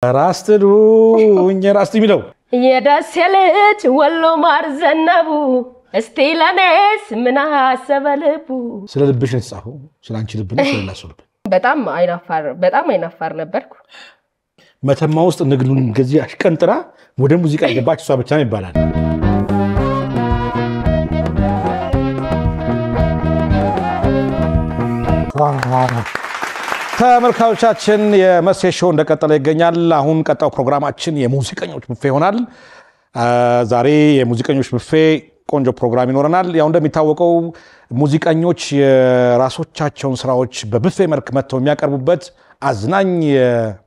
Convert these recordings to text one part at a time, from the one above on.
ራስትዱኝ ራስት የሚለው የዳስ ልጅ ወሎ ማር ዘነቡ እስቲ ለኔስ ምን አሰበልቡ ስለ ልብሽ ነው የተጻፈው ስለ አንቺ ልብ ነው ስለ ላሱ ልብ በጣም አይናፋር ነበርኩ መተማ ውስጥ ንግዱን ገዚ አሽቀንጥራ ወደ ሙዚቃ ገባች እሷ ብቻ ነው ይባላል ተመልካቾቻችን የመሴሾው እንደቀጠለ ይገኛል አሁን ቀጣው ፕሮግራማችን የሙዚቀኞች ቡፌ ይሆናል ዛሬ የሙዚቀኞች ቡፌ ቆንጆ ፕሮግራም ይኖርናል ያው እንደሚታወቀው ሙዚቀኞች የራሶቻቸውን ስራዎች በቡፌ መልክ መተው የሚያቀርቡበት አዝናኝ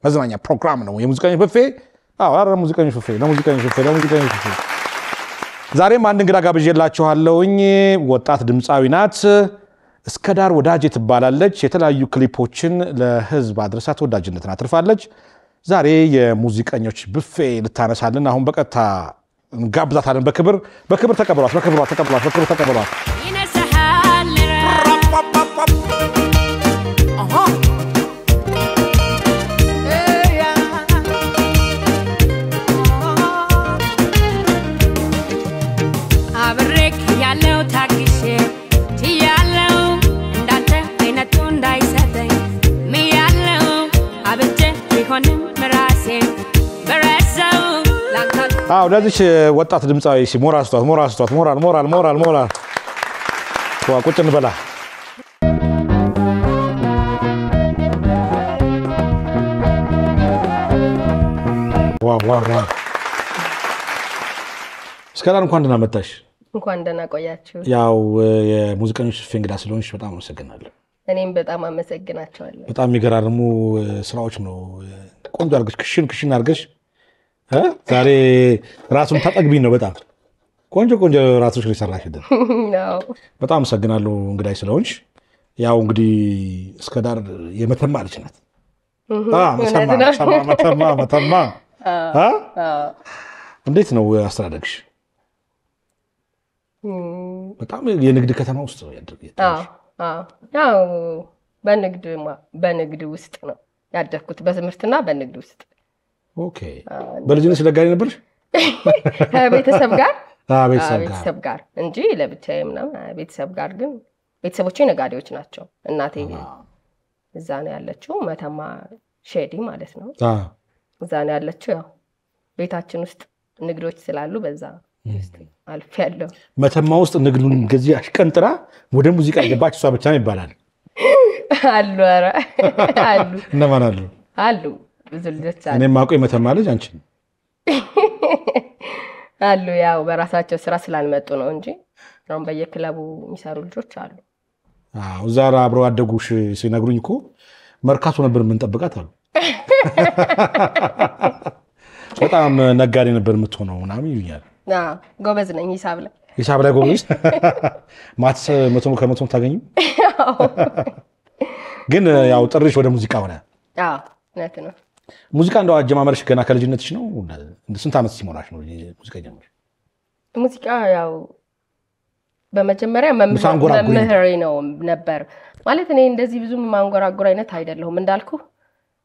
መዝናኛ ፕሮግራም ነው የሙዚቀኞች ቡፌ አረ ሙዚቀኞች ቡፌ ዛሬም አንድ እንግዳ ጋብዤላችኋለሁኝ ወጣት ድምጻዊ ናት እስከዳር ወዳጅ ትባላለች የተለያዩ ክሊፖችን ለህዝብ አድርሳ ተወዳጅነትን አትርፋለች ዛሬ የሙዚቀኞች ቡፌ ልታነሳልን አሁን በቀጥታ እንጋብዛታለን በክብር ተቀበሏት ለዚህ ወጣት ድምጻዊ ሞራል ቁጭ እንበላ እስከዳር እንኳን ደህና መጣሽ እንኳን ደህና ቆያችሁ ያው የሙዚቀኞች እንግዳ ስለሆንሽ በጣም አመሰግናለሁ እኔም በጣም አመሰግናቸዋለሁ በጣም የሚገራርሙ ስራዎች ነው ቆንጆ አርገሽ ክሽን አርገሽ ዛሬ ራሱን ታጠግቢኝ ነው በጣም ቆንጆ ራሶች ላይ ሰራሽልን ነው በጣም አመሰግናለሁ እንግዳይ ስለሆንሽ ያው እንግዲህ እስከዳር የመተማ ልጅ ናት መተማ እንዴት ነው አስተዳደግሽ በጣም የንግድ ከተማ ውስጥ ነው ያደረገው ያው በንግድ ውስጥ ነው ያደረኩት በትምህርትና በንግድ ውስጥ ኦኬ በልጅነትሽ ነጋዴ ነበርሽ ቤተሰብ ጋር እንጂ ለብቻዬ ምናምን ቤተሰብ ጋር ግን ቤተሰቦቼ ነጋዴዎች ናቸው እናቴ እዛ ነው ያለችው መተማ ሼዲ ማለት ነው እዛ ነው ያለችው ያው ቤታችን ውስጥ ንግዶች ስላሉ በዛ አልፍ ያለው መተማ ውስጥ ንግዱን ገዚ አሽቀንጥራ ወደ ሙዚቃ ገባች እሷ ብቻ ነው ይባላል አሉ እነማን አሉ ብዙ ልጆች አሉ እኔም ማቆይ መተማ ልጅ አንቺ አሉ ያው በራሳቸው ስራ ስላልመጡ ነው እንጂ ነው በየክለቡ የሚሰሩ ልጆች አሉ ዛራ አብረው አደጉሽ ሲነግሩኝ እኮ መርካቶ ነበር የምንጠብቃት አሉ በጣም ነጋዴ ነበር የምትሆነው ምናምን ይሉኛል ጎበዝ ነኝ ሂሳብ ላይ ጎበዝ ማትስ 100 ከ100 ታገኙ ግን ያው ጥሪሽ ወደ ሙዚቃ ሆነ እውነት ነው ሙዚቃ እንደው አጀማመርሽ ገና ከልጅነትሽ ነው ስንት አመት ሲሞላሽ ነው ሙዚቃ ጀመርሽ ሙዚቃ ያው በመጀመሪያ መምህሬ ነው ነበር ማለት እኔ እንደዚህ ብዙ ማንጎራጎር አይነት አይደለሁም እንዳልኩ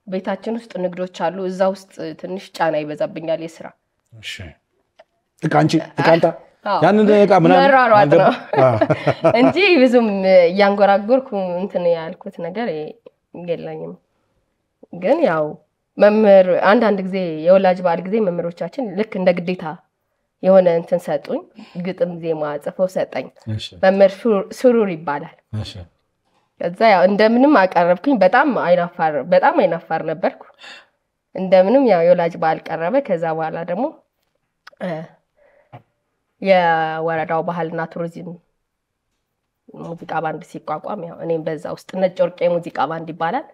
ቤታችን ውስጥ ንግዶች አሉ እዛ ውስጥ ትንሽ ጫና ይበዛብኛል የሥራ እሺ እቃንታ ያንን እቃ ምናምን ነው እንጂ ብዙም ያንጎራጎርኩ እንትን ያልኩት ነገር የለኝም ግን ያው መምህር አንድ ጊዜ የወላጅ በዓል ጊዜ መምህሮቻችን ልክ እንደ ግዴታ የሆነ እንትን ሰጡኝ ግጥም ዜማ ጽፈው ሰጠኝ መምህር ሱሩር ይባላል እሺ ከዛ ያው እንደምንም አቀረብኩኝ በጣም አይናፋር ነበርኩ እንደምንም ያው የወላጅ በዓል ቀረበ ከዛ በኋላ ደግሞ የወረዳው ባህልና ቱሪዝም ሙዚቃ ባንድ ሲቋቋም ያው እኔም በዛ ውስጥ ነጭ ወርቄ ሙዚቃ ባንድ ይባላል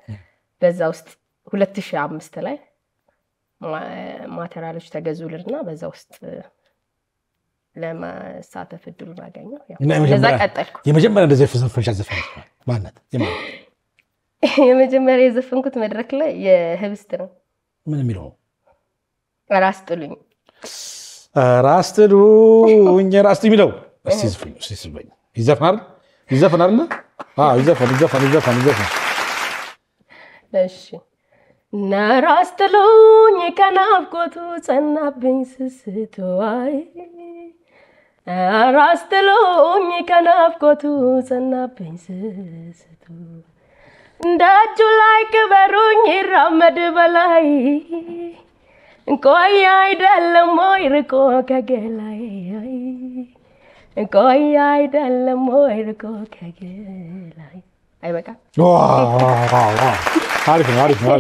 በዛ ውስጥ 2005 ላይ ማቴሪያሎች ተገዙልና በዛ ውስጥ ለማሳተፍ እድሉን አገኘሁ ያው ለዛ ቀጠልኩ የመጀመሪያ እንደዚህ ፈንፈሻ ዘፈንኩ ማለት የመጀመሪያ የዘፈንኩት መድረክ ላይ የህብስት ነው ምን የሚለው ራስጥሉኝ ራስት የሚለው እስቲ ዝፈኝ ይዘፈናል ይዘፈን እሺ ናራስተሉኝ ከናፍቆቱ ጸናብኝ ስስቱ አይ ናራስተሉኝ ከናፍቆቱ ጸናብኝ ስስቱ እንዳጁ ላይ ክበሩኝ ይራመድ በላይ እንቆይ አይደለም ወይ ርቆ ከገላይ እንቆይ አይደለም ወይ ርቆ ከገላይ አይበቃ አሪፍ ነው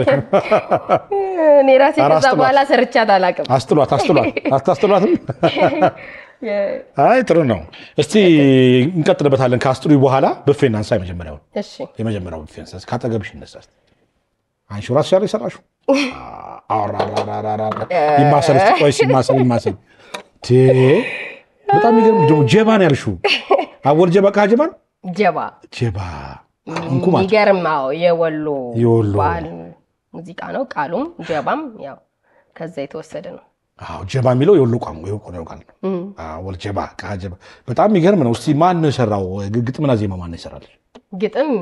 እኔ ራሴ ከዛ በኋላ ሰርቻት አላውቅም አታስጥሏትም አይ ጥሩ ነው እስቲ እንቀጥልበታለን ካስትሩ በኋላ ብፌን አንሳ የመጀመሪያው ብፌን አንሳ ካጠገብሽ እነሳስ አንሹራስ ሻሪ ሰራሹ ይማሰል ቆይስ ይማሰል በጣም ይገርም ጀባ ነው ያልሽው አወል ጀባ ካጀባ ጀባ እንኩማት ይገርማው የወሎ ባል ሙዚቃ ነው ቃሉም ጀባም ያው ከዛ የተወሰደ ነው ጀባ የሚለው የወሎ ቋንቋ ነው አወል ጀባ ካጀባ በጣም ይገርም ነው እስቲ ማን ነው የሰራው ግጥምና ዜማ ማን ነው የሰራል ግጥም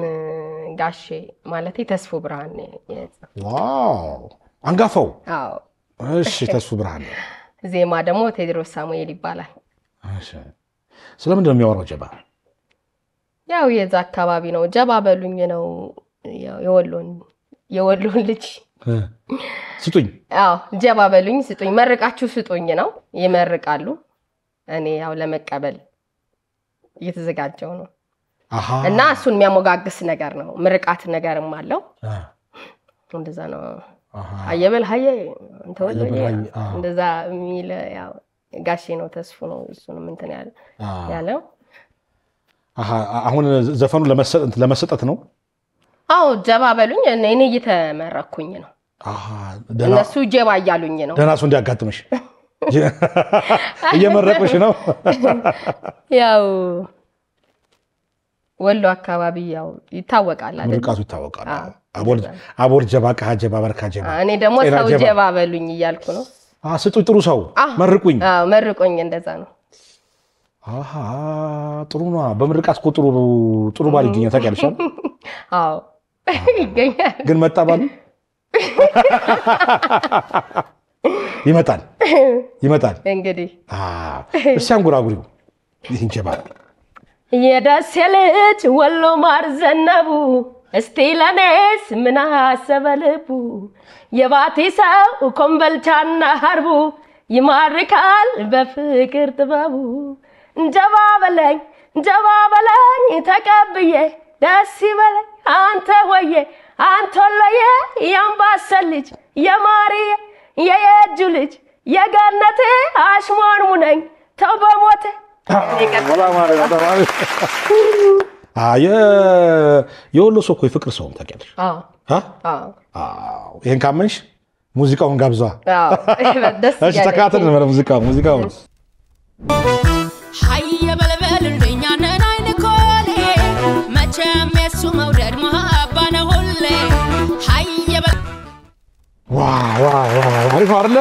ጋሼ ማለቴ ተስፉ ብርሃን ዋው አንጋፋው እሺ ተስፉ ብርሃን ዜማ ደግሞ ቴድሮስ ሳሙኤል ይባላል እሺ ስለምን ነው የሚያወራው ጀባ ያው የዛ አካባቢ ነው ጀባ በሉኝ ነው የወሎን ልጅ ስጡኝ ጀባ በሉኝ ስጡኝ መርቃችሁ ስጡኝ ነው ይመርቃሉ እኔ ያው ለመቀበል እየተዘጋጀው ነው እና እሱን የሚያሞጋግስ ነገር ነው ምርቃት ነገርም አለው እንደዛ ነው አየበል ሀየ አንተ ወለኝ እንደዛ ሚለ ያው ጋሼ ነው ተስፉ ነው እሱንም እንትን ያለው አሁን ዘፈኑ ለመሰጠት ነው ጀባ በሉኝ እኔ እየተመረኩኝ ነው እነሱ ጀባ እያሉኝ ነው ደናሱ እንዲያጋጥምሽ እየመረቁሽ ነው ያው ወሎ አካባቢ ያው ይታወቃል አይደል ምርቃቱ ይታወቃል አቦል ጀባ ካጀባ በርካ ጀባ እኔ ደግሞ ሰው ጀባ በሉኝ እያልኩ ነው ስጡኝ ጥሩ ሰው መርቁኝ መርቁኝ እንደዛ ነው ጥሩ ነው በምርቃት እኮ ጥሩ ባል ይገኛል ታውቂያለሽ ይገኛል ግን መጣ ባሉ ይመጣል እንግዲህ እሺ አንጎራጉሪው ይህን ጀባ የደሴ ልጅ ወሎ ማር ዘነቡ እስቲ ለኔስ ምን አሰበ ልቡ የባቲ ሰው ኮምበልቻና ሀርቡ ይማርካል በፍቅር ጥበቡ ጀባ በለኝ ተቀብዬ ደስ ይበለኝ አንተ ወዬ አንተለየ ያምባሰል ልጅ የማርዬ የየጁ ልጅ የገነቴ አሽሞን ሙነኝ ተበሞተ የወሎ ሰው እኮ የፍቅር ሰው ታውቂያለሽ ይሄን ካመንሽ ሙዚቃውን ጋብዟ እሺ ተካተል ነው ሙዚቃው ሀየ በልበልልኝ ያንን አይን ኮሌ መቼም የሱ መውደድ መሃባ ነው ሁሌ ሀየ ዋው አሪፍ አይደለ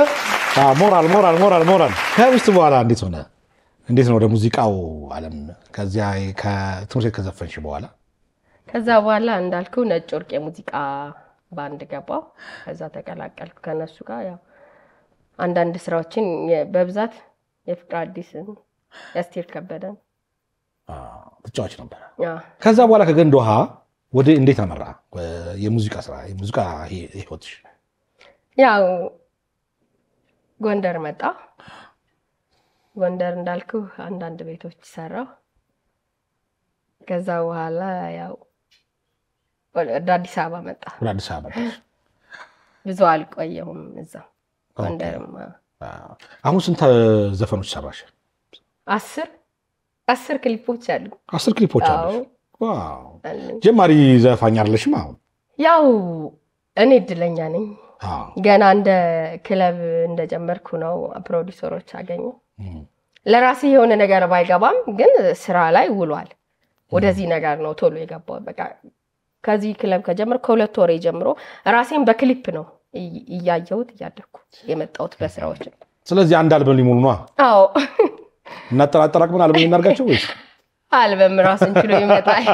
ሞራል ከውስጥ በኋላ እንዴት ነው ወደ ሙዚቃው ዓለም ከዚያ ከትምህርት ከዘፈንሽ በኋላ ከዛ በኋላ እንዳልኩ ነጭ ወርቅ የሙዚቃ ባንድ ገባው ከዛ ተቀላቀልኩ ከነሱ ጋር ያው አንዳንድ ስራዎችን በብዛት የፍቅር አዲስን ያስቴር ከበደን ተጫዋች ነበር ከዛ በኋላ ከገንዶሃ ወደ እንዴት አመራ የሙዚቃ ስራ የሙዚቃ ህይወትሽ ያው ጎንደር መጣ ጎንደር እንዳልኩ አንዳንድ ቤቶች ሰራው ከዛ በኋላ ያው ወደ አዲስ አበባ መጣ ብዙ አልቆየሁም እዛ ጎንደርም አሁን ስንት ዘፈኖች ሰራሽ 10 ክሊፖች አሉ 10 ክሊፖች አሉ ዋው ጀማሪ ዘፋኝ አይደለሽም አሁን ያው እኔ እድለኛ ነኝ ገና እንደ ክለብ እንደጀመርኩ ነው ፕሮዲዩሰሮች አገኙ ለራሴ የሆነ ነገር ባይገባም ግን ስራ ላይ ውሏል ወደዚህ ነገር ነው ቶሎ የገባው በቃ ከዚህ ክለብ ከጀመርኩ ከሁለት ወር ጀምሮ ራሴን በክሊፕ ነው እያየሁት እያደኩ የመጣሁት በስራዎች ስለዚህ አንድ አልበም ሊሞሉ ነው አዎ እናጠራጠራቅ ምን አልበም እናርጋቸው ወይስ አልበም ራስን ችሎ ይመጣል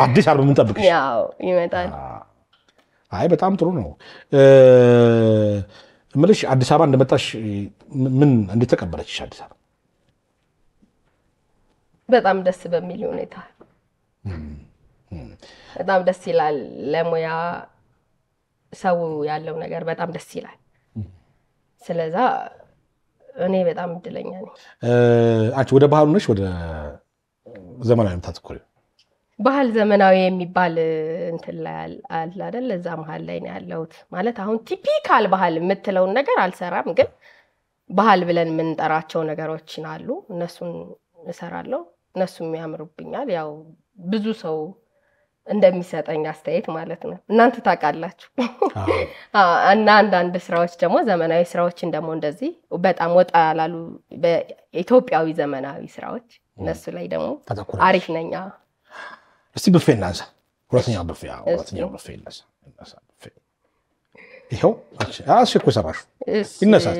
አዲስ አልበም እንጠብቅሽ ያው ይመጣል አይ በጣም ጥሩ ነው። እምልሽ አዲስ አበባ እንደመጣሽ ምን እንዴት ተቀበለችሽ አዲስ አበባ? በጣም ደስ በሚል ሁኔታ በጣም ደስ ይላል። ለሙያ ሰው ያለው ነገር በጣም ደስ ይላል። ስለዛ እኔ በጣም እድለኛ ነኝ። አንቺ ወደ ባህሉ ነሽ ወደ ዘመናዊ የምታተኩሪው? ባህል ዘመናዊ የሚባል እንትን ላይ አለ አይደል? እዛ መሀል ላይ ነው ያለሁት። ማለት አሁን ቲፒካል ባህል የምትለውን ነገር አልሰራም፣ ግን ባህል ብለን የምንጠራቸው ነገሮች አሉ። እነሱን እሰራለሁ። እነሱም ያምሩብኛል። ያው ብዙ ሰው እንደሚሰጠኝ አስተያየት ማለት ነው። እናንተ ታውቃላችሁ። እና አንዳንድ ስራዎች ደግሞ ዘመናዊ ስራዎችን ደግሞ እንደዚህ በጣም ወጣ ያላሉ በኢትዮጵያዊ ዘመናዊ ስራዎች እነሱ ላይ ደግሞ አሪፍ ነኝ። እስቲ ብፌ እናንሳ። ሁለተኛው ብፌ እናንሳ። ይኸው እሺ እኮ ሰራሹ ይነሳል።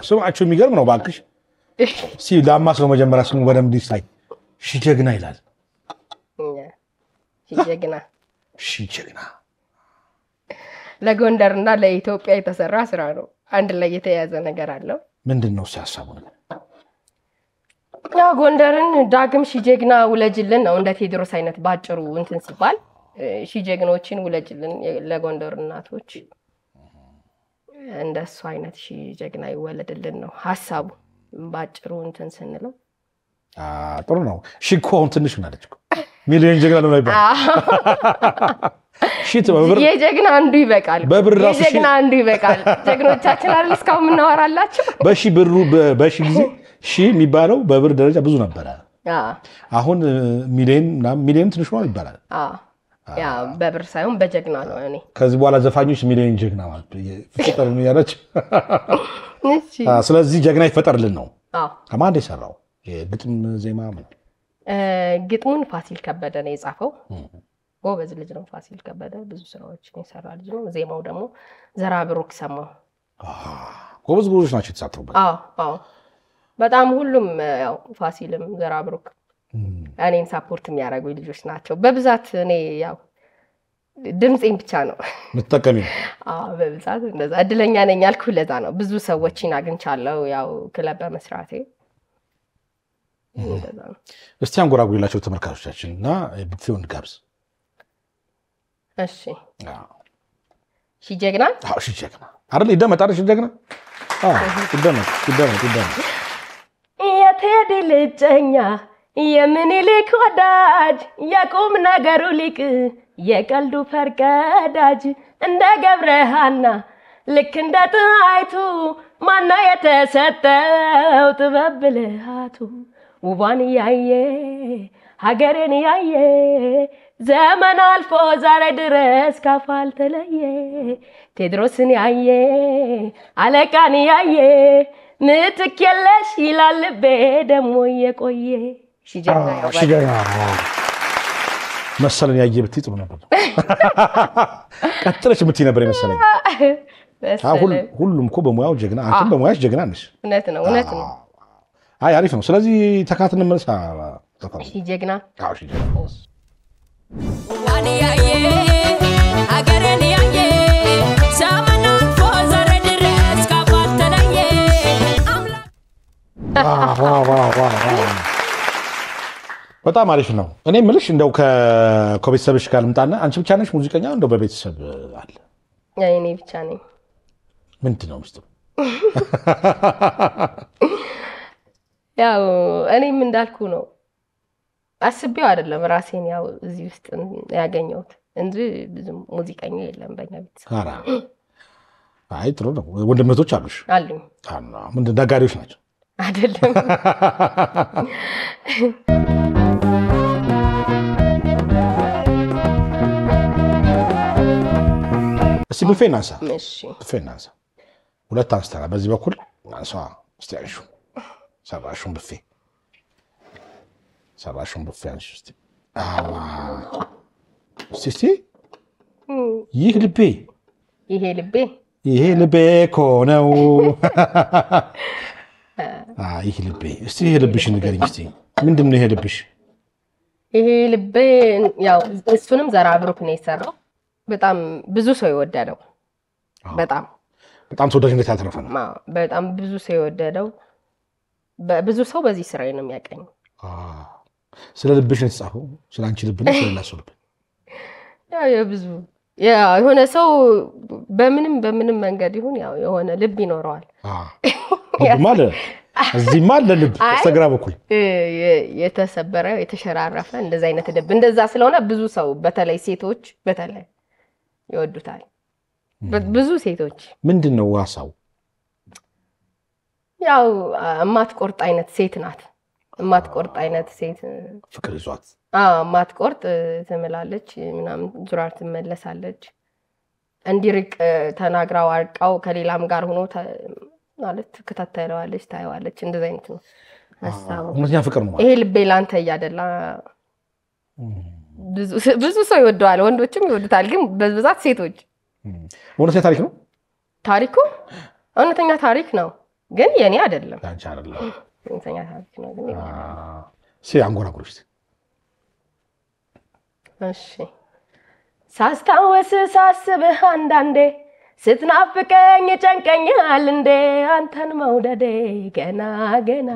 ስማችሁ የሚገርም ነው ባክሽ። እስቲ ላማስለው መጀመሪያ ስሙ በደንብ ዲስታይ ሺ ጀግና ይላል። ሺ ጀግና ለጎንደርና ለኢትዮጵያ የተሰራ ስራ ነው። አንድ ላይ የተያዘ ነገር አለው። ምንድነው ሲያሳቡ ነገር? ያው ጎንደርን ዳግም ሺ ጀግና ውለጅልን ነው። እንደ ቴዎድሮስ አይነት ባጭሩ እንትን ሲባል ሺ ጀግኖችን ውለጅልን ለጎንደር እናቶች እንደሱ አይነት ሺ ጀግና ይወለድልን ነው ሐሳቡ ባጭሩ እንትን ስንለው። ጥሩ ነው። ሺ እኮ አሁን ትንሽ ሆናለች እኮ ሚሊዮን ጀግና ነው ይባል። ሺት በብር የጀግና አንዱ ይበቃል። የጀግና አንዱ ይበቃል። ጀግኖቻችን አይደል እስካሁን የምናወራላችሁ። በሺ ብሩ በሺ ጊዜ ሺ የሚባለው በብር ደረጃ ብዙ ነበረ። አሁን ሚሊዮን ትንሽ ነው ይባላል። ያ በብር ሳይሆን በጀግና ነው። እኔ ከዚህ በኋላ ዘፋኞች ሚሊዮን ጀግና ማለት ፍቅር ነው ያለች። ስለዚህ ጀግና ይፈጠርልን ነው። ከማን የሰራው የግጥም ዜማ ምን? ግጥሙን ፋሲል ከበደ ነው የጻፈው። ጎበዝ ልጅ ነው ፋሲል ከበደ፣ ብዙ ስራዎችን የሰራ ልጅ ነው። ዜማው ደግሞ ዘራብሩክ ሰማው። ጎበዝ ናቸው የተሳተፉበት። በጣም ሁሉም ያው ፋሲልም ዘራብሩክ እኔን ሳፖርት የሚያደርጉ ልጆች ናቸው በብዛት። እኔ ያው ድምጼን ብቻ ነው ምትጠቀሚው? በብዛት እንደዛ እድለኛ ነኝ ያልኩህ ለዛ ነው። ብዙ ሰዎችን አግኝቻለሁ ያው ክለብ በመስራቴ። እስቲ አንጎራጉሪላቸው ተመልካቾቻችን እና ብፌውን ጋብዝ። እሺ ሺ ጀግና ሺ ጀግና አይደል? ይደመጣል ሺ ጀግና ይደመጥ። የቴዲ ልጨኛ የምኒልክ ወዳጅ የቁም ነገሩ ሊቅ የቀልዱ ፈርቀዳጅ እንደ ገብረሃና ልክ እንደ ጣይቱ ማና የተሰጠው ጥበብ ብልሃቱ ውባን ያየ ሀገርን ያየ ዘመን አልፎ ዛሬ ድረስ ካፋል ተለየ ቴዎድሮስን ያየ አለቃን ያየ ምትክ የለሽ ይላል ልቤ ደሞ የቆየ ሺ ጀግና መሰለን ያየ ብትይ ጥሩ ነበር። ቀጥለሽ ብትይ ነበር መሰለኝ። ሁሉም እኮ በሙያው ጀግና፣ አንተም በሙያሽ ጀግና ነሽ። እውነት ነው እውነት ነው። አይ አሪፍ ነው። ስለዚህ ተካተን መልሳ ሺ ጀግና ሺ ጀግና ዋን ያየ ሀገርን ያየ ዘመን አልፎ ዛሬ ድረስ ካፋል ተለየ በጣም አሪፍ ነው። እኔ የምልሽ እንደው ከቤተሰብሽ ጋር ልምጣና አንቺ ብቻ ነሽ ሙዚቀኛ እንደው በቤተሰብ አለ? እኔ ብቻ ነኝ። ምንድን ነው ምስጢሩ? ያው እኔም እንዳልኩ ነው አስቤው አይደለም ራሴን ያው እዚህ ውስጥ ያገኘሁት እንጂ ብዙ ሙዚቀኛ የለም በእኛ ቤተሰብ። አይ ጥሩ ነው። ወንድሞች አሉሽ? አሉኝ። ምንድን ነጋዴዎች ናቸው? አይደለም። እስቲ ብፌ እናንሳ። እሺ ብፌ እናንሳ። ሁለት አንስተናል። በዚህ በኩል አንሷ እስቲ አይሹ ሰራሹን ብፌ አንቺ እስቲ እስቲ ይህ ልቤ ይሄ ልቤ እኮ ነው። ይህ ልቤ እስቲ ይሄ ልብሽ ንገሪኝ እስቲ ምንድን ነው ይሄ ልብሽ? ይሄ ልቤ ያው እሱንም ዘራብሩክ ነው የሰራው። በጣም ብዙ ሰው ይወደደው በጣም ተወዳጅነት ያተረፈ ነው። በጣም ብዙ ሰው ይወደደው ብዙ ሰው በዚህ ስራዬ ነው የሚያቀኝ። ስለ ልብሽ ነው የተጻፈው? ስለ አንቺ ልብ ነው ስለ ላሱ ልብ? የብዙ የሆነ ሰው በምንም መንገድ ይሁን ያው የሆነ ልብ ይኖረዋል። ማለት እዚህማ አለ ልብ በስተግራ በኩል የተሰበረ የተሸራረፈ እንደዛ አይነት ልብ እንደዛ ስለሆነ ብዙ ሰው በተለይ ሴቶች በተለይ ይወዱታል። ብዙ ሴቶች ምንድነው ሐሳቡ? ያው ማትቆርጥ አይነት ሴት ናት። ማትቆርጥ አይነት ሴት ፍቅር ይዟት ማትቆርጥ ትምላለች ምናምን ዙራ ትመለሳለች። እንዲርቅ ተናግራው አርቃው ከሌላም ጋር ሆኖ ማለት ተከታተለዋለች ታይዋለች። እንደዛ አይነት ነው ሐሳቡ። እውነተኛ ፍቅር ነው። ይሄ ልቤ ላንተ ያደላ ብዙ ሰው ይወደዋል፣ ወንዶችም ይወዱታል፣ ግን በብዛት ሴቶች። እውነተኛ ታሪክ ነው ታሪኩ? እውነተኛ ታሪክ ነው፣ ግን የኔ አይደለም። አንቺ አይደለም። እውነተኛ ታሪክ ነው ግን አንጎራጉሮሽ። እሺ ሳስታውስ ሳስብህ አንዳንዴ ስትናፍቀኝ ጨንቀኛል እንዴ አንተን መውደዴ ገና ገና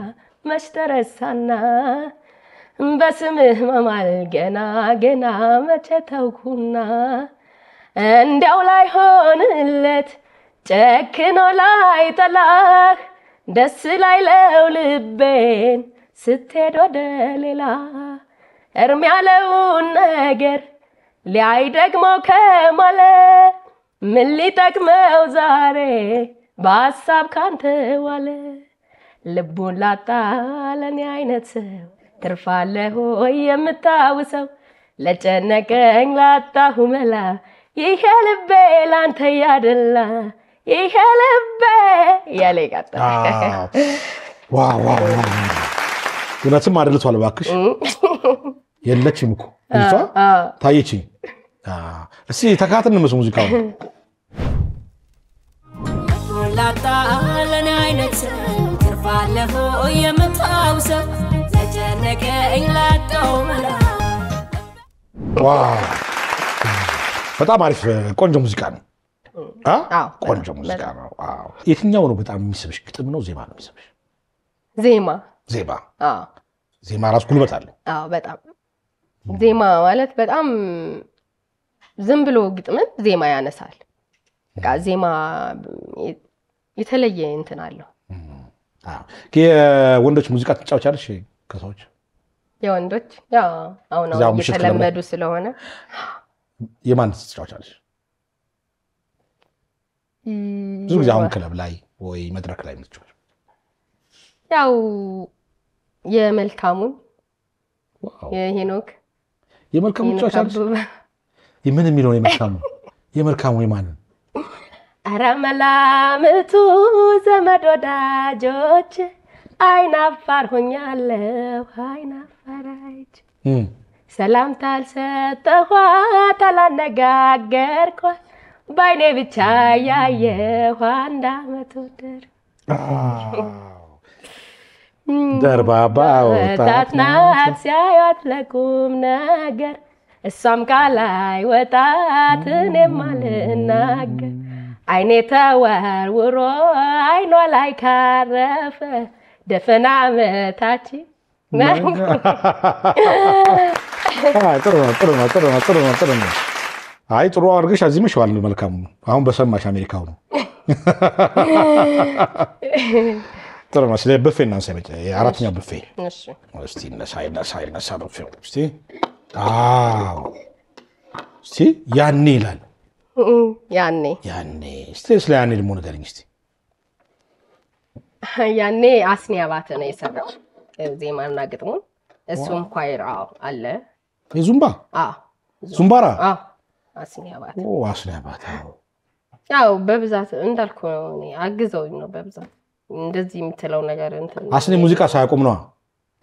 መች ተረሳና በስምህ መማል ገና ገና መቼ ተውኩና እንዲያው ላይ ሆንለት ጨክኖ ላይ ጠላህ ደስ ላይ ለው ልቤን ስትሄድ ወደ ሌላ እርም ያለውን ነገር ሊያይ ደግሞ ከማለ ምን ሊጠቅመው ዛሬ በሐሳብ ካንተ ዋለ ልቡን ላጣ ለኔ አይነት ሰው ትርፋለህ ሆይ የምታውሰው ለጨነቀኝ ላጣሁ መላ ይሄ ልቤ ላንተ ያደላ ይሄ ልቤ ያለ ይቀጥላል። ዋው እውነትም አደልቷል እባክሽ። የለችም እኮ እንቷ ታየችኝ። እስቲ ተካተን ነው ሙዚቃው። ላጣ ለኔ አይነት ትርፋለህ ሆይ የምታውሰው ለጨነቀኝ ላጣሁ መላ። ዋው በጣም አሪፍ ቆንጆ ሙዚቃ ነው። ቆንጆ ሙዚቃ ነው። የትኛው ነው በጣም የሚስብሽ? ግጥም ነው ዜማ ነው የሚስብሽ? ዜማ ራስ ጉልበት አለው። በጣም ዜማ ማለት በጣም ዝም ብሎ ግጥምን ዜማ ያነሳል። በቃ ዜማ የተለየ እንትን አለው። የወንዶች ሙዚቃ ትጫወቻለሽ ከሰዎች? የወንዶች ያው አሁን የተለመዱ ስለሆነ የማን ትጫወቻለሽ? ብዙ ጊዜ አሁን ክለብ ላይ ወይ መድረክ ላይ ምትጫወች? ያው የመልካሙን የሄኖክ ትጫወቻለሽ? የምን የሚለው የመልካሙ የማን? ኧረ መላምቱ ዘመድ ወዳጆች አይናፋር ሆኛለሁ አይናፋራች ሰላምታ አልሰጠኋት አላነጋገርኳት ባይኔ ብቻ ያየሁ አንድ ዓመት ወደር ደርባባ ወጣት ናት ሲያዩት ለቁም ነገር እሷም ካላይ ወጣት እኔም አልናገር አይኔ ተወርውሮ አይኗ ላይ ካረፈ ደፈና ዓመታችን ጥሩ ነው። አይ ጥሩ አድርገሽ አዚመሽዋል። መልካሙ አሁን በሰማሽ አሜሪካው ነው። ጥሩ ነው። ስለ ብፌ እናንሳ። የአራተኛው ብፌ እስቲ ነሳ ብፌው እስቲ ያኔ ይላል። ያኔ እስቲ ስለ ያኔ ደግሞ ንገሪኝ እስቲ። ያኔ አስኒ አባተ ነው የሰራው ዜማና ግጥሙን። እሱም ኳይር አለ ዙምባራ አስኒ አባተ ያው በብዛት እንዳልኩ ነው እኔ አግዘውኝ ነው በብዛት እንደዚህ የምትለው ነገር እንትን አስኒ ሙዚቃ ሳያቆም ነው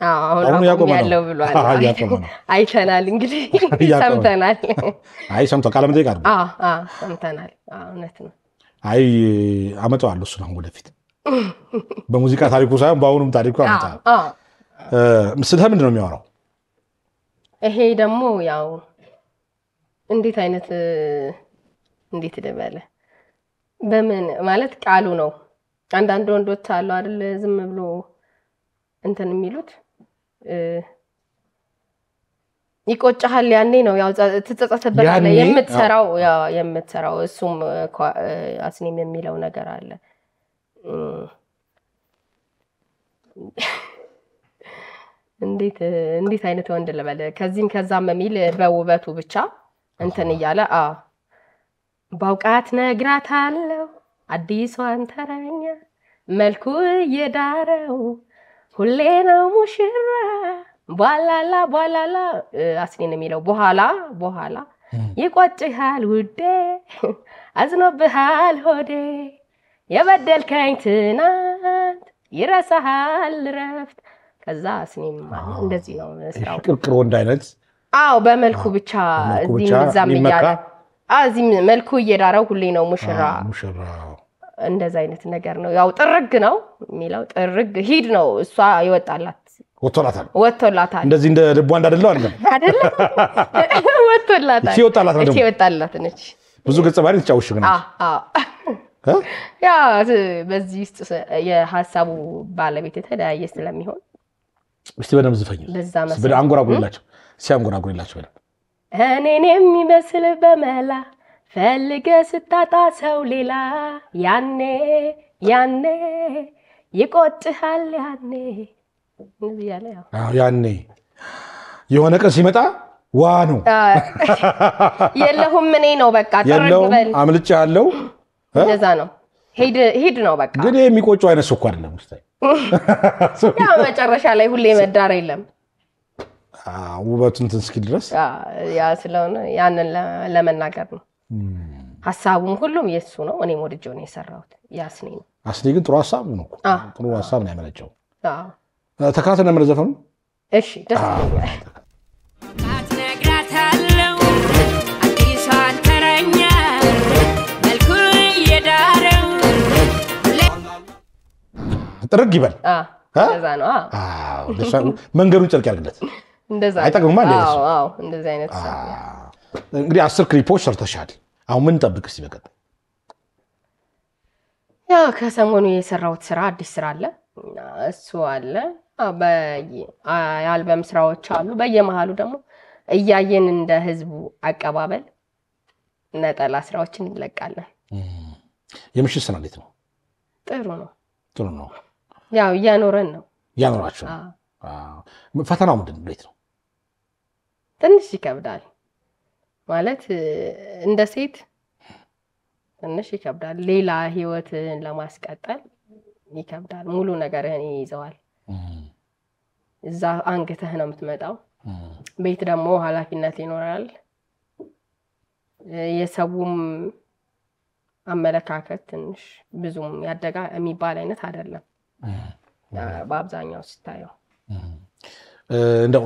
አሁን ያለው ብሏል። አይተናል እንግዲህ ሰምተናል። ሰምተው ቃለ መጠይቅ አድርጉ። ሰምተናል። እውነት ነው። አመጣዋለሁ እሱን አሁን ወደፊት በሙዚቃ ታሪኩ ሳይሆን በአሁኑም ታሪኩ አመጣለሁ። ስለ ምንድን ነው የሚያወራው? ይሄ ደግሞ ያው እንዴት አይነት እንዴት ልበለ በምን ማለት ቃሉ ነው አንዳንድ ወንዶች አሉ አይደል ዝም ብሎ እንትን የሚሉት ይቆጫሃል ያኔ ነው ያው ትጸጸተበታለህ የምትሰራው እሱም አስኔም የሚለው ነገር አለ እንዴት አይነት ወንድ ልበለ ከዚህም ከዛም የሚል በውበቱ ብቻ እንትን ይያለ ባውቃት ነግራታለሁ አዲሷን ተረኛ መልኩ የዳረው ሁሌ ነው ሙሽራ ባላላ አስኔን የሚለው በኋላ ይቆጭሃል ውዴ አዝኖብሃል ሆዴ የበደልከኝ ትናንት ይረሳሃል ረፍት ከዛ አስኔን ማለት እንደዚህ ነው ስራው ቅርቅር ወንድ አይነት በመልኩ ብቻ እዚህም ዛም ይያለ እዚህም መልኩ እየዳረው ሁሌ ነው ሙሽራ እንደዛ አይነት ነገር ነው ያው ጥርግ ነው የሚለው ጥርግ ሂድ ነው እሷ ይወጣላት ወጥቶላታል እንደዚህ እንደ ልቧ እንዳደለው አይደለም ወጥቶላታል ነች ብዙ ገጸ ባህሪ ተጫውሽ ግን ያ በዚህ ውስጥ የሐሳቡ ባለቤት የተለያየ ስለሚሆን እስቲ በደም ዝፈኝ በደም አንጎራጉርላቸው ሲያንጎራጉርላቸው እኔን የሚመስል በመላ ፈልገ ስታጣ ሰው ሌላ ያኔ ይቆጭሃል ያኔ የሆነ ቀን ሲመጣ ዋ ነው የለሁም እኔ ነው በቃ ተረግበል አምልጭ ያለው እንደዛ ነው ሄድ ነው በቃ ግን የሚቆጨው አይነት ሰው አይደለም ውስጣይ ያ መጨረሻ ላይ ሁሌ መዳር የለም ውበቱን እንትን እስኪ ድረስ ያ ስለሆነ ያንን ለመናገር ነው ሐሳቡም ሁሉም የሱ ነው እኔም ወድጄው ነው የሰራሁት ያስኔ ነው አስኔ ግን ጥሩ ሐሳብ ነው ጥሩ ሐሳብ ነው ያመነጨው ተካተና መረዘፈኑ እሺ ደስ ይላል አትነግራታለሁ አዲሷን ተረኛ መልኩ የዳረው ጥርግ ይበል እንደዛ ነው መንገዱን ጨርቅ ያርግለት እንደዛ አይጠቅምም ማለት ነው እንደዛ አይነት እንግዲህ 10 ክሊፖች ሰርተሻል አሁን ምን ጠብቅ እስቲ በቀጣይ ያው ከሰሞኑ የሰራሁት ስራ አዲስ ስራ አለ እሱ አለ በአልበም ስራዎች አሉ በየመሃሉ ደግሞ እያየን እንደ ህዝቡ አቀባበል ነጠላ ስራዎችን እንለቃለን የምሽት ስራ እንዴት ነው ጥሩ ነው ያው ያኖራችሁ ፈተናው ምንድን ነው ነው ትንሽ ይከብዳል ማለት እንደ ሴት ትንሽ ይከብዳል ሌላ ህይወትን ለማስቀጠል ይከብዳል ሙሉ ነገርህን ይይዘዋል እዛ አንገተህ ነው የምትመጣው ቤት ደግሞ ኃላፊነት ይኖራል የሰውም አመለካከት ትንሽ ብዙም ያደጋ የሚባል አይነት አይደለም በአብዛኛው ስታየው እንደው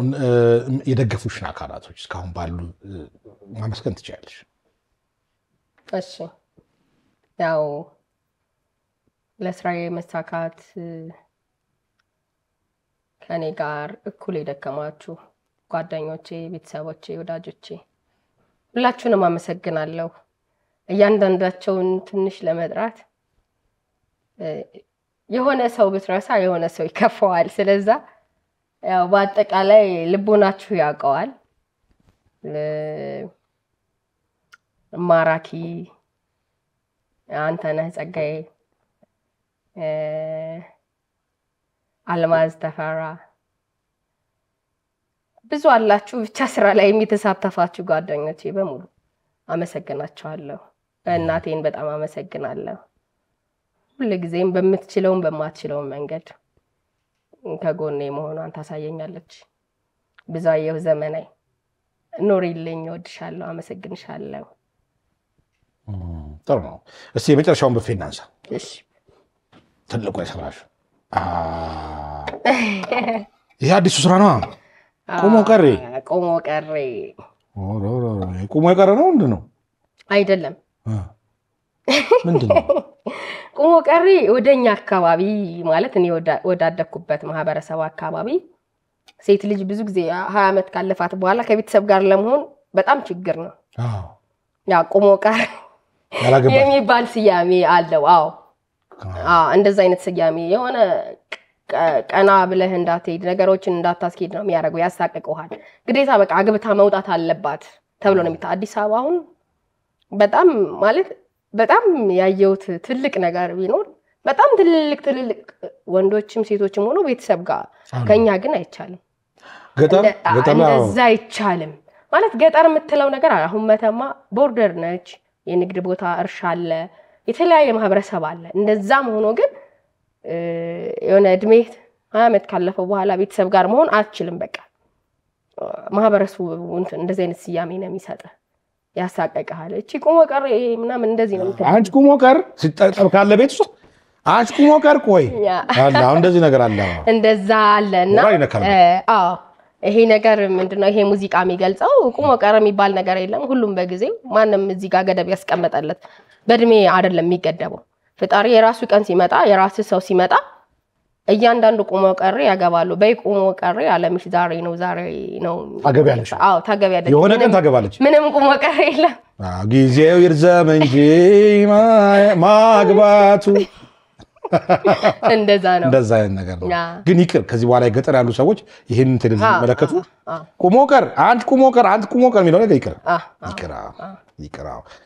የደገፉሽን አካላቶች እስካሁን ባሉ ማመስገን ትችያለሽ እሺ ያው ለስራዬ መሳካት ከኔ ጋር እኩል የደከማችሁ ጓደኞቼ ቤተሰቦቼ ወዳጆቼ ሁላችሁንም አመሰግናለሁ እያንዳንዳቸውን ትንሽ ለመጥራት የሆነ ሰው ብትረሳ የሆነ ሰው ይከፋዋል ስለዛ ያው በአጠቃላይ ልቦናችሁ ያውቀዋል ማራኪ አንተነህ ጸጋዬ አልማዝ ተፈራ ብዙ አላችሁ ብቻ ስራ ላይ የሚተሳተፋችሁ ጓደኞቼ በሙሉ አመሰግናችኋለሁ እናቴን በጣም አመሰግናለሁ ሁሉ ጊዜም በመትችለውም በማትችለውም መንገድ ከጎኔ መሆኗን ታሳየኛለች ብዙአየሁ ዘመናይ ኖሪልኝ ወድሻለሁ አመሰግንሻለሁ ጥሩ ነው እስቲ የመጨረሻውን በፌናንሳ እሺ ትልቁ አይሰራሽ ይሄ አዲሱ ስራ ነው ቆሞ ቀሬ ቆሞ ቀረ ነው ምንድነው አይደለም ምንድነው ቆሞ ቀሬ ወደኛ አካባቢ ማለት እኔ ወዳደኩበት ማህበረሰብ አካባቢ ሴት ልጅ ብዙ ጊዜ 20 አመት ካለፋት በኋላ ከቤተሰብ ጋር ለመሆን በጣም ችግር ነው አዎ ያ ቁሞ ቀር የሚባል ስያሜ አለው አዎ እንደዛ አይነት ስያሜ የሆነ ቀና ብለህ እንዳትሄድ ነገሮችን እንዳታስኬድ ነው የሚያደርገው ያሳቀቀዋል ግዴታ በቃ አግብታ መውጣት አለባት ተብሎ ነው የሚታ አዲስ አበባ አሁን በጣም ማለት በጣም ያየውት ትልቅ ነገር ቢኖር በጣም ትልልቅ ወንዶችም ሴቶችም ሆኖ ቤተሰብ ጋር ከኛ ግን አይቻልም ገጠር እንደዛ አይቻልም ማለት ገጠር የምትለው ነገር አሁን መተማ ቦርደር ነች የንግድ ቦታ እርሻ አለ የተለያየ ማህበረሰብ አለ እንደዛም ሆኖ ግን የሆነ እድሜ 20 ዓመት ካለፈው በኋላ ቤተሰብ ጋር መሆን አትችልም በቃ ማህበረሰቡ እንደዚህ አይነት ስያሜ ነው የሚሰጠ ያሳቀቀሃል እቺ ቁሞ ቀር ምናምን እንደዚህ ነው የምትለው አንቺ ቁሞ ቀር ሲጠጠብ ካለ ቤት ውስጥ አንቺ ቁሞ ቀር ቆይ አለ አሁን እንደዚህ ነገር አለ እንደዛ አለና አዎ ይሄ ነገር ምንድነው ይሄ ሙዚቃ የሚገልጸው ቁሞ ቀር የሚባል ነገር የለም ሁሉም በጊዜው ማንም እዚህ ጋር ገደብ ያስቀመጠለት በእድሜ አይደለም የሚገደበው ፍጣሪ የራሱ ቀን ሲመጣ የራሱ ሰው ሲመጣ እያንዳንዱ ቁሞ ቀር ያገባሉ በቁሞ ቀር አለምሽ ዛሬ ነው ታገቢያለሽ አዎ ታገቢያለሽ የሆነ ቀን ታገባለች ምንም ቁሞ ቀር የለም ጊዜው ይርዘም እንጂ ማግባቱ እንደዛ አይነት ነገር ነው ግን ይቅር ከዚህ በኋላ ገጠር ያሉ ሰዎች ይሄንን ቴሌቪዥን መለከቱ ቁሞ ቀር አንቺ ቁሞ ቀር የሚለው ነገር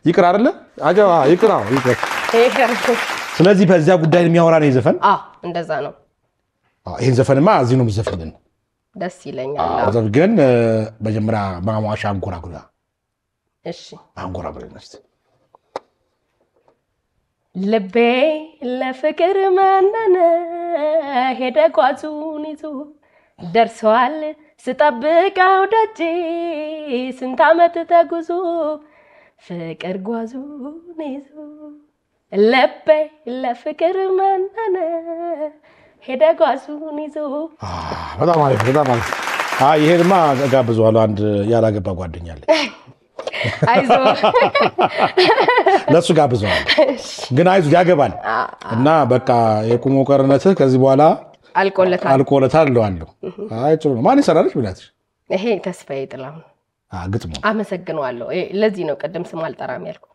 ይቅር አይደለ አጃ ይቅር ስለዚህ በዛ ጉዳይ የሚያወራ ነው ዘፈን እንደዛ ነው ይሄን ዘፈንማ እዚህ ነው የምዘፍልን ደስ ይለኛል ግን መጀመሪያ ማማሻ አንጎራጉራ እሺ አንጎራጉረንስ ልቤ ለፍቅር መነነ ሄደ ጓዙን ይዞ ደርሷል ስጠብቀው ደጅ ስንት ዓመት ተጉዞ ፍቅር ጓዙን ይዞ ልቤ ለፍቅር መነነ ሄደ ጓዙን ይዞ በጣም አሪፍ ይሄንማ ጋብዘዋለሁ አንድ ያላገባ ጓደኛ አለ አይዞ ለሱ ጋብዘዋለሁ ግን አይዞ ያገባል እና በቃ የቁሞ ቀርነትህ ከዚህ በኋላ አልቆለታል ለዋለሁ አይ ጥሩ ነው ማን ይሰራልሽ ብላትሽ ይሄ ተስፋዬ ጥላሁን ግጥሙ አመሰግናለሁ ለዚህ ነው ቀደም ስም አልጠራም ያልኩ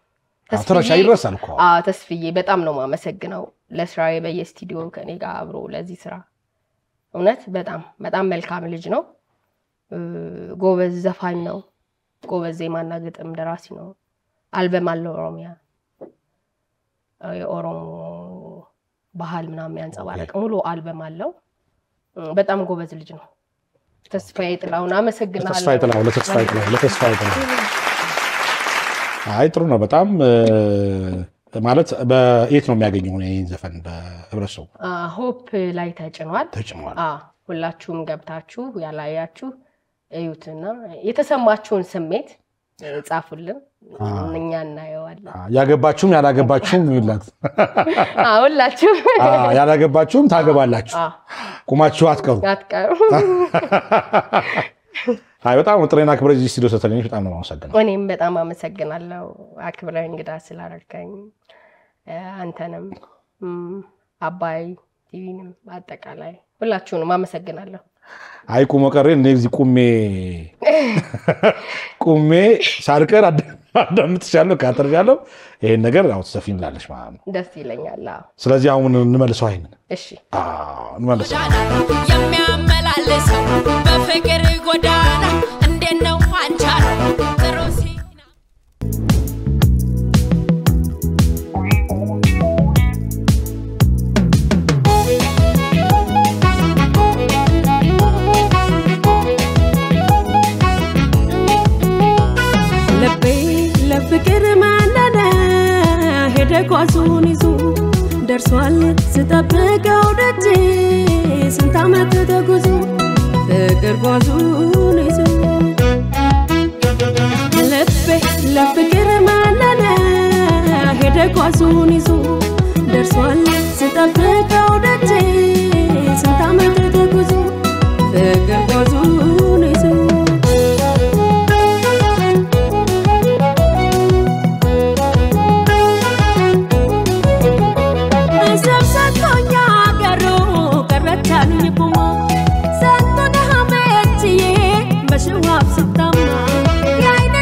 ተስፋዬ ይረሳል እኮ ተስፋዬ በጣም ነው ማመሰግነው ለስራዬ በየስቱዲዮ ከኔ ጋር አብሮ ለዚህ ስራ እውነት በጣም መልካም ልጅ ነው ጎበዝ ዘፋኝ ነው ጎበዝ ዜማና ግጥም ደራሲ ነው አልበም አለው ኦሮሚያ የኦሮሞ ባህል ምናምን ያንጸባረቀ ሙሉ አልበም አለው በጣም ጎበዝ ልጅ ነው ተስፋዬ ጥላሁን አመሰግናለሁ ለተስፋዬ ጥላሁን አይ ጥሩ ነው በጣም ማለት በየት ነው የሚያገኘው ይሄን ዘፈን በህብረተሰቡ ሆፕ ላይ ተጭኗል ሁላችሁም ገብታችሁ ያላያችሁ እዩትና የተሰማችሁን ስሜት ጻፉልን እኛ እናየዋለን ያገባችሁም ያላገባችሁም ይላል ሁላችሁ ያላገባችሁም ታገባላችሁ ቁማችሁ አትቀሩ አይ በጣም ጥሬና ክብረ እዚህ ስቱዲዮ ስለተገኘሽ በጣም ነው ማመሰግናለሁ እኔም በጣም አመሰግናለሁ አክብረህ እንግዳ ስላደረከኝ አንተንም አባይ ቲቪንም አጠቃላይ ሁላችሁንም አመሰግናለሁ አይ ቁሞ ቀሬን እዚህ ቁሜ ሳልቀር አዳምጥሻለሁ ካተርጃለሁ ይሄን ነገር አው ተሰፊን ላለሽ ማለት ነው ደስ ይለኛል ስለዚህ አሁን እንመልሰው አይነን እሺ እንመልሰው የሚያመላልሰው በፍቅር ጎዳና እንዴት ነው አንቻል ጥሩሲ ፍቅር ማንነነ ሄደ ጓዙን ይዞ ደርሷል ስጠብቀው ደጅ ስንት ዓመት ተጉዞ ፍቅር ጓዙን ይዞ ልቤ ለፍቅር ማንነነ ሄደ ጓዙን ይዞ ደርሷል ስጠብቀው ደጅ ስንት ዓመት ተጉዞ ፍቅር ጓዙን ይዞ Shawab sutama, yaina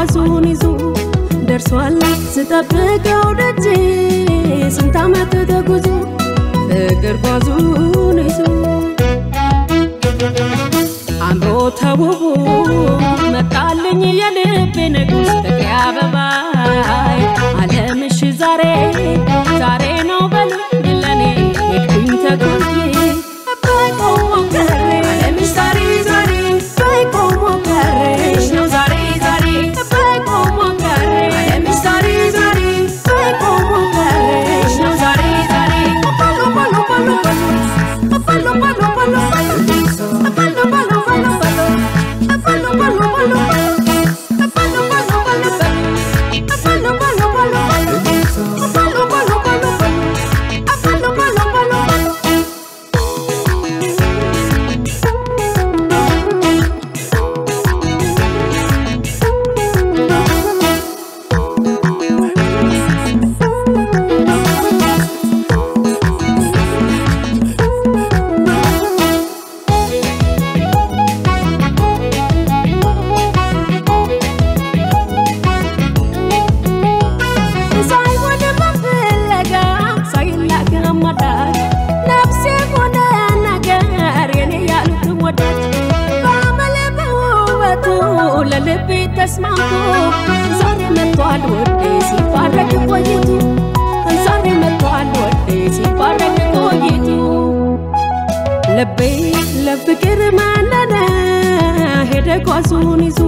ጓዙን ይዞ ደርሷል ስጠብቀው ደጄ ስንት ዓመት ተጉዞ ፍቅር ጓዙን ይዞ አምሮ ተውቦ መጣልኝ የልቤ ንጉስ ፍቅሬ አበባይ ዓለምሽ ዛሬ ዛሬ ነው በሉኝ ለኔ ሄድኩኝ ተጉዤ አባይ ቆሞ ቀረ ዓለምሽ ዛሬ ዛሬ አባይ ቆሞ ቀረሽ ነው ዛሬ ዛሬ አባይ ቆሞ ቀረ ዓለምሽ ዛሬ ዛሬ አባይ ቆሞ ቀረሽ ነው ዛሬ ዛሬ ባሎ ባሎ ባሎ ባሎ ባሎ ባሎ ተስማምቶ ዛሬ መጥቷል ወዴ ሲባረክ ቆይቱ ዛሬ መጥቷል ወዴ ሲባረክ ቆይቱ ልቤ ለፍቅር ማነነ ሄደ ጓዙን ይዞ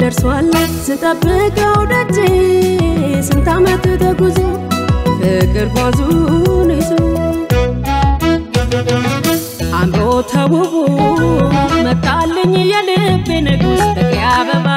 ደርሷል ስጠብቀው ደጄ ስንት ዓመት ተጉዞ ፍቅር ጓዙን ይዞ አምሮ ተውቦ መጣልኝ የልቤ ንጉስ ፍቅሬ አበባ